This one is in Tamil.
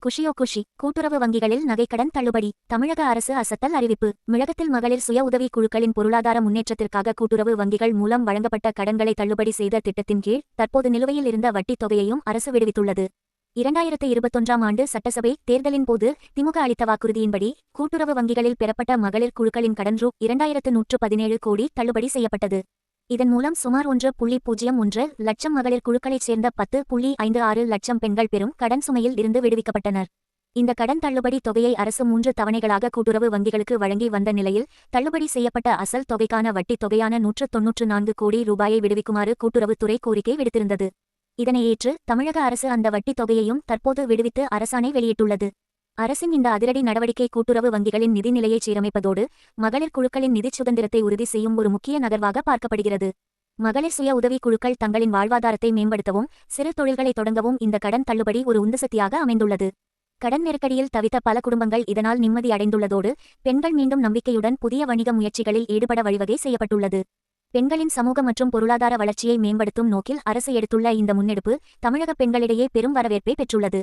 குஷியோ குஷி கூட்டுறவு வங்கிகளில் நகைக்கடன் தள்ளுபடி தமிழக அரசு அசத்தல் அறிவிப்பு மிழகத்தில் மகளிர் சுய உதவிக் குழுக்களின் பொருளாதார முன்னேற்றத்திற்காக கூட்டுறவு வங்கிகள் மூலம் வழங்கப்பட்ட கடன்களை தள்ளுபடி செய்த திட்டத்தின் கீழ் தற்போது நிலுவையில் இருந்த வட்டித் தொகையையும் அரசு விடுவித்துள்ளது. 2021ஆம் ஆண்டு சட்டசபை தேர்தலின் போது திமுக அளித்த வாக்குறுதியின்படி கூட்டுறவு வங்கிகளில் பெறப்பட்ட மகளிர் குழுக்களின் கடன் ரூ.2117 கோடி தள்ளுபடி செய்யப்பட்டது. இதன் மூலம் சுமார் 1.01 லட்சம் மகளிர் குழுக்களைச் சேர்ந்த 10.56 லட்சம் பெண்கள் பெறும் கடன் சுமையில் இருந்து விடுவிக்கப்பட்டனர். இந்த கடன் தள்ளுபடி தொகையை அரசு 3 தவணைகளாக கூட்டுறவு வங்கிகளுக்கு வழங்கி வந்த நிலையில் தள்ளுபடி செய்யப்பட்ட அசல் தொகைக்கான வட்டித் தொகையான 194 கோடி ரூபாயை விடுவிக்குமாறு கூட்டுறவுத்துறை கோரிக்கை விடுத்திருந்தது. இதனை ஏற்று தமிழக அரசு அந்த வட்டித் தொகையையும் தற்போது விடுவித்து அரசாணை வெளியிட்டுள்ளது. அரசின் இந்த அதிரடி நடவடிக்கை கூட்டுறவு வங்கிகளின் நிதி நிலையை சீரமைப்பதோடு மகளிர் குழுக்களின் நிதிச் சுதந்திரத்தை உறுதி செய்யும் ஒரு முக்கிய நகர்வாக பார்க்கப்படுகிறது. மகளிர் சுய உதவிக் குழுக்கள் தங்களின் வாழ்வாதாரத்தை மேம்படுத்தவும் சிறு தொழில்களை தொடங்கவும் இந்த கடன் தள்ளுபடி ஒரு உந்துசக்தியாக அமைந்துள்ளது. கடன் நெருக்கடியில் தவித்த பல குடும்பங்கள் இதனால் நிம்மதி அடைந்துள்ளதோடு பெண்கள் மீண்டும் நம்பிக்கையுடன் புதிய வணிக முயற்சிகளில் ஈடுபட வழிவகை செய்யப்பட்டுள்ளது. பெண்களின் சமூக மற்றும் பொருளாதார வளர்ச்சியை மேம்படுத்தும் நோக்கில் அரசு எடுத்துள்ள இந்த முன்னெடுப்பு தமிழக பெண்களிடையே பெரும் வரவேற்பை பெற்றுள்ளது.